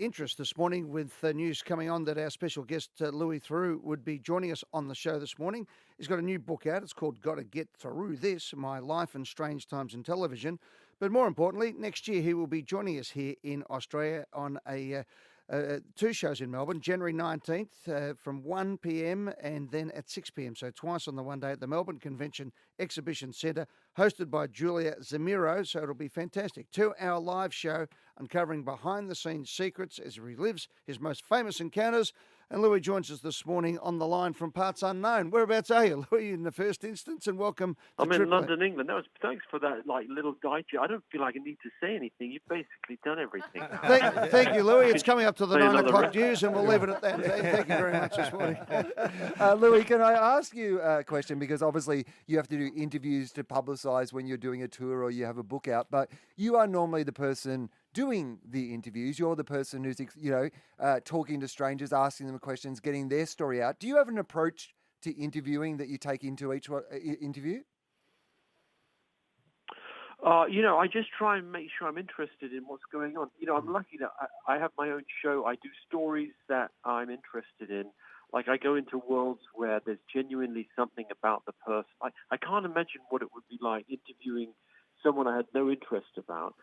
interest this morning with news coming on that our special guest, Louis Theroux, would be joining us on the show this morning. He's got a new book out. It's called Gotta Get Through This, My Life in Strange Times in Television. But more importantly, next year he will be joining us here in Australia on two shows in Melbourne, January 19th from 1 p.m. and then at 6 p.m. So twice on the one day at the Melbourne Convention Exhibition Centre, hosted by Julia Zemiro. So it'll be fantastic. 2-hour live show uncovering behind-the-scenes secrets as he relives his most famous encounters. And Louis joins us this morning on the line from parts unknown. Whereabouts are you, Louis, in the first instance? And welcome to I'm in Triple A. London, England. Thanks for that little digest. I don't feel like I need to say anything. You've basically done everything. Thank you, Louis. It's coming up to the Say 9 another o'clock rest. news, and we'll leave it at that. Thank you very much this morning. Louis, can I ask you a question? Because obviously you have to do interviews to publicise when you're doing a tour or you have a book out, but you are normally the person doing the interviews. You're the person who's, talking to strangers, asking them questions, getting their story out. Do you have an approach to interviewing that you take into each interview? I just try and make sure I'm interested in what's going on. I'm lucky that I have my own show. I do stories that I'm interested in. Like, I go into worlds where there's genuinely something about the person. I can't imagine what it would be like interviewing someone I had no interest about.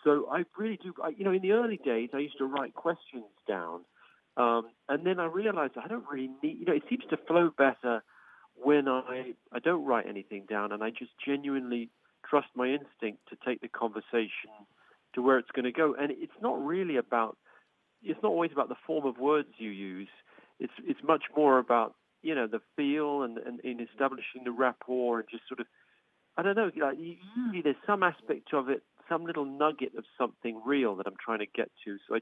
So I really do. In the early days, I used to write questions down. And then I realized I don't really need, it seems to flow better when I don't write anything down and I just genuinely trust my instinct to take the conversation to where it's going to go. And it's not always about the form of words you use. It's much more about, the feel and in establishing the rapport and just sort of, I don't know, usually there's some aspect of it, some little nugget of something real that I'm trying to get to. So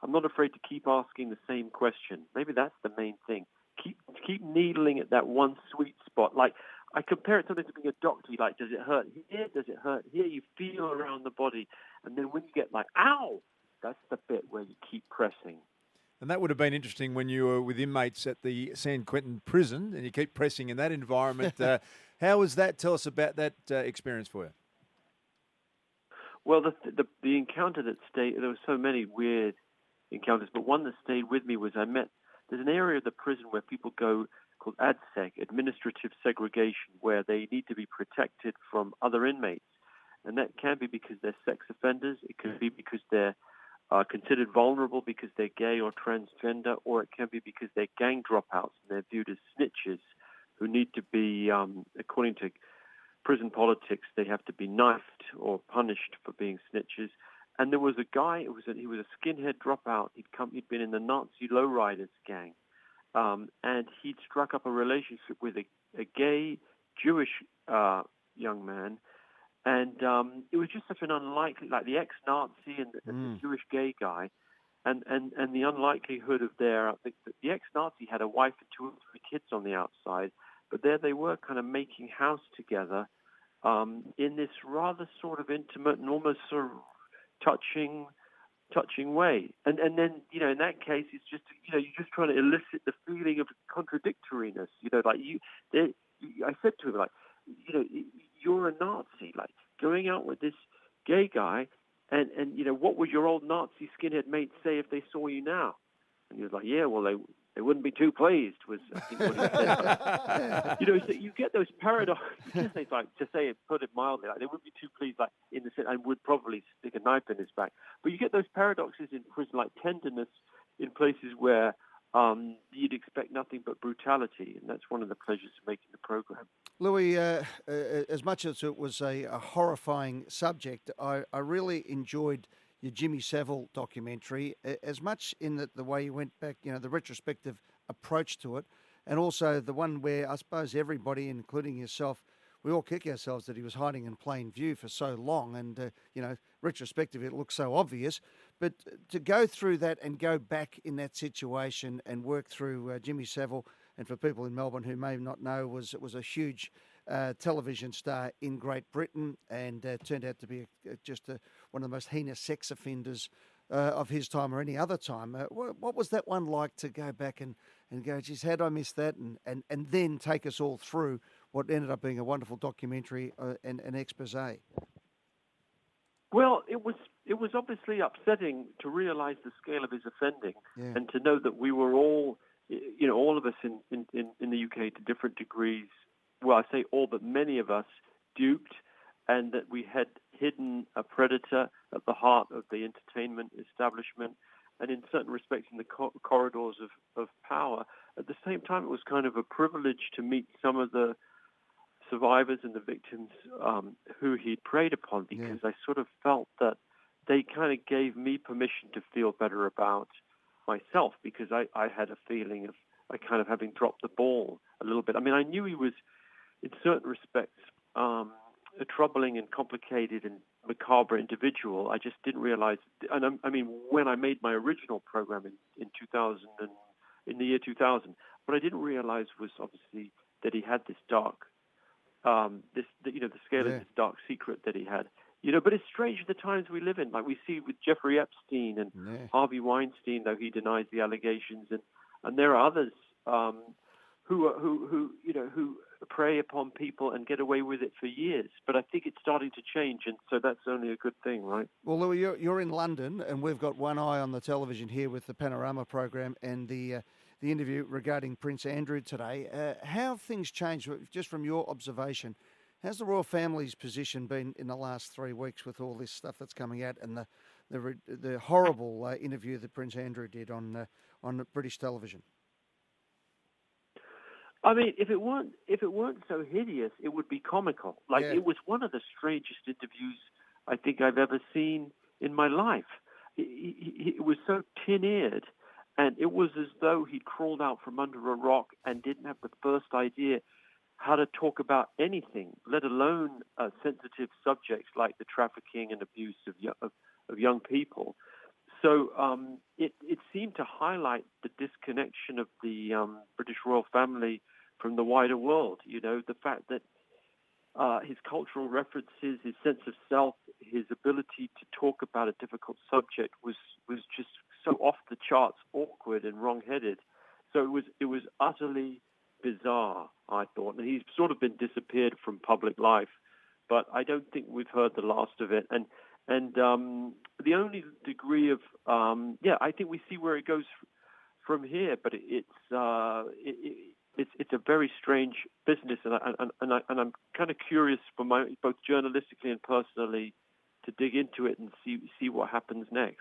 I'm not afraid to keep asking the same question. Maybe that's the main thing. Keep needling at that one sweet spot. Like, I compare it sometimes to being a doctor. Like, does it hurt here? Does it hurt here? You feel around the body. And then when you get like, ow, that's the bit where you keep pressing. And that would have been interesting when you were with inmates at the San Quentin prison and you keep pressing in that environment. How was that? Tell us about that experience for you. Well, the encounter that stayed, there were so many weird encounters, but one that stayed with me was there's an area of the prison where people go called ADSEG, administrative segregation, where they need to be protected from other inmates. And that can be because they're sex offenders. It can be because they're considered vulnerable because they're gay or transgender, or it can be because they're gang dropouts and they're viewed as snitches who need to be, according to prison politics, they have to be knifed or punished for being snitches. And there was a guy, he was a skinhead dropout. He'd been in the Nazi lowriders gang. And he'd struck up a relationship with a gay Jewish young man. And it was just such an unlikely, like the ex-Nazi and the Jewish gay guy. And the unlikelihood of the ex-Nazi had a wife and 2 or 3 kids on the outside. But there they were kind of making house together in this rather sort of intimate and almost sort of touching way. And then, in that case, it's just, you're just trying to elicit the feeling of contradictoriness. I said to him, you're a Nazi, going out with this gay guy, and what would your old Nazi skinhead mates say if they saw you now? And he was like, yeah, well, they wouldn't be too pleased, was I think what he said. So you get those paradoxes, to say it, put it mildly, they wouldn't be too pleased, in the sense, and would probably stick a knife in his back. But you get those paradoxes in prison, like tenderness in places where you'd expect nothing but brutality, and that's one of the pleasures of making the program. Louis, as much as it was a horrifying subject, I really enjoyed your Jimmy Savile documentary, as much in the way you went back, the retrospective approach to it, and also the one where I suppose everybody, including yourself, we all kick ourselves that he was hiding in plain view for so long, and retrospectively it looks so obvious, but to go through that and go back in that situation and work through Jimmy Savile, and for people in Melbourne who may not know, was a huge television star in Great Britain, and turned out to be one of the most heinous sex offenders of his time or any other time. What was that one like to go back and go, geez, how'd I miss that? And then take us all through what ended up being a wonderful documentary and an expose. Well, it was it was obviously upsetting to realize the scale of his offending Yeah. and to know that we were all, all of us in the UK to different degrees, well, I say all, but many of us duped, and that we had hidden a predator at the heart of the entertainment establishment, and in certain respects in the corridors of power. At the same time, it was kind of a privilege to meet some of the survivors and the victims who he preyed upon, because I sort of felt that they kind of gave me permission to feel better about myself, because I had a feeling of kind of having dropped the ball a little bit. I mean, I knew he was, in certain respects, a troubling and complicated and macabre individual. I just didn't realize, and I mean, when I made my original program in 2000 and in the year 2000, what I didn't realize was obviously that he had this dark, the scale of this dark secret that he had. But it's strange the times we live in. Like we see with Jeffrey Epstein and Harvey Weinstein, though he denies the allegations, and there are others who prey upon people and get away with it for years. But I think it's starting to change, and so that's only a good thing, right? Well, Louis, you're in London, and we've got one eye on the television here with the Panorama program and the interview regarding Prince Andrew today. How have things changed, just from your observation? How's the royal family's position been in the last 3 weeks with all this stuff that's coming out and the horrible interview that Prince Andrew did on British television? I mean, if it weren't so hideous, it would be comical. It was one of the strangest interviews I think I've ever seen in my life. It was so tin-eared, and it was as though he'd crawled out from under a rock and didn't have the first idea how to talk about anything, let alone sensitive subjects like the trafficking and abuse of young people. So it seemed to highlight the disconnection of the British royal family from the wider world. The fact that his cultural references, his sense of self, his ability to talk about a difficult subject was just so off the charts, awkward and wrong-headed. So it was utterly bizarre, I thought. And he's sort of been disappeared from public life, but I don't think we've heard the last of it. And the only degree of I think we see where it goes from here. But it's a very strange business, and I'm kind of curious, both journalistically and personally, to dig into it and see what happens next.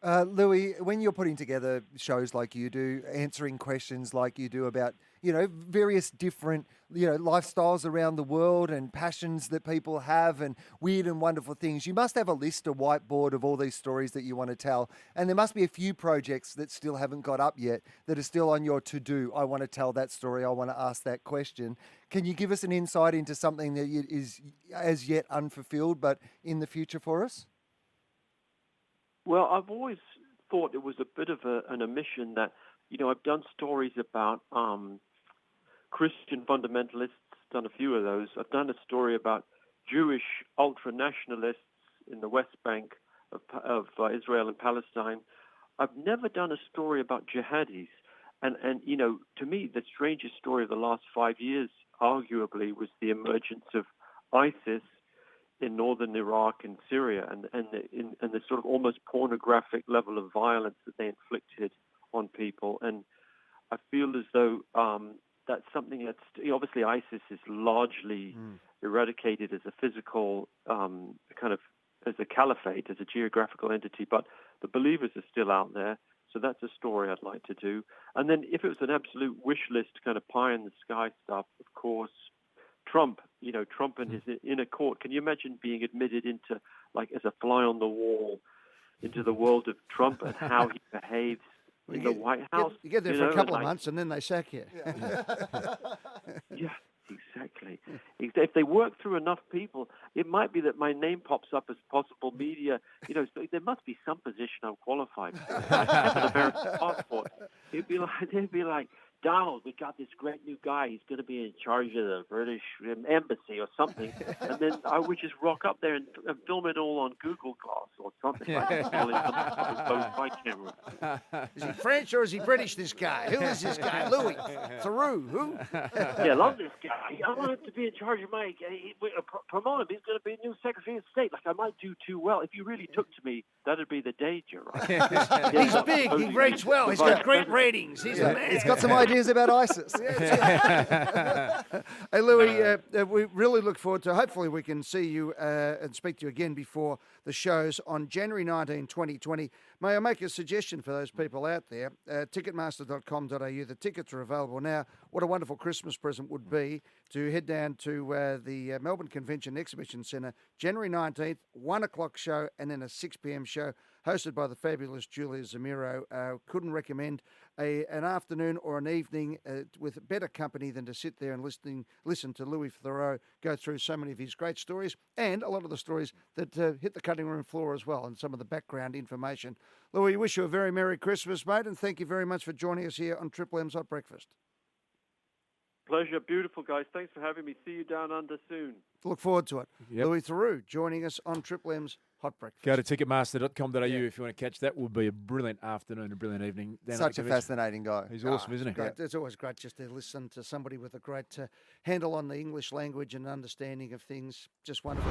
Louis, when you're putting together shows like you do, answering questions like you do about, various different, lifestyles around the world and passions that people have and weird and wonderful things, you must have a list, a whiteboard of all these stories that you want to tell. And there must be a few projects that still haven't got up yet that are still on your to-do. I want to tell that story. I want to ask that question. Can you give us an insight into something that is as yet unfulfilled, but in the future for us? Well, I've always thought it was a bit of an omission that, I've done stories about Christian fundamentalists, done a few of those. I've done a story about Jewish ultra-nationalists in the West Bank of Israel and Palestine. I've never done a story about jihadis. And to me, the strangest story of the last 5 years, arguably, was the emergence of ISIS in northern Iraq and Syria, and the sort of almost pornographic level of violence that they inflicted on people. And I feel as though that's something that's, obviously ISIS is largely eradicated as a physical as a caliphate, as a geographical entity, but the believers are still out there. So that's a story I'd like to do. And then if it was an absolute wish list kind of pie in the sky stuff, of course, Trump and his inner court. Can you imagine being admitted into, as a fly on the wall, into the world of Trump and how he behaves in the White House? You get there for a couple of months and then they sack you. Yeah, exactly. If they work through enough people, it might be that my name pops up as possible media. So there must be some position I'm qualified for. I have an American passport. They'd be like, Donald, we got this great new guy. He's going to be in charge of the British embassy or something. And then I would just rock up there and film it all on Google Glass or something like that. My camera. Is he French or is he British, this guy? Who is this guy? Louis Theroux. Who? Yeah, I love this guy. I want him to be in charge of my... promote him. He's going to be a new Secretary of State. Like, I might do too well. If you really took to me, that'd be the danger, right? He's big. He rates well. He's got great ratings. He's a man. He's got some ideas about ISIS. Hey, Louis, we really look forward to, hopefully we can see you and speak to you again before the shows on January 19, 2020. May I make a suggestion for those people out there? Ticketmaster.com.au. The tickets are available now. What a wonderful Christmas present would be to head down to the Melbourne Convention Exhibition Centre, January 19th, 1 o'clock show and then a 6 p.m. show hosted by the fabulous Julia Zamiro. Couldn't recommend an afternoon or an evening with better company than to sit there and listen to Louis Theroux go through so many of his great stories and a lot of the stories that hit the cutting room floor as well and some of the background information. Louis, wish you a very Merry Christmas, mate, and thank you very much for joining us here on Triple M's Hot Breakfast. Pleasure. Beautiful, guys. Thanks for having me. See you down under soon. Look forward to it. Yep. Louis Theroux joining us on Triple M's Hot Breakfast. Go to ticketmaster.com.au if you want to catch that. Will be a brilliant afternoon, a brilliant evening. down at Such the a convention. fascinating guy. He's awesome, isn't he? Great. It's always great just to listen to somebody with a great handle on the English language and understanding of things. Just wonderful.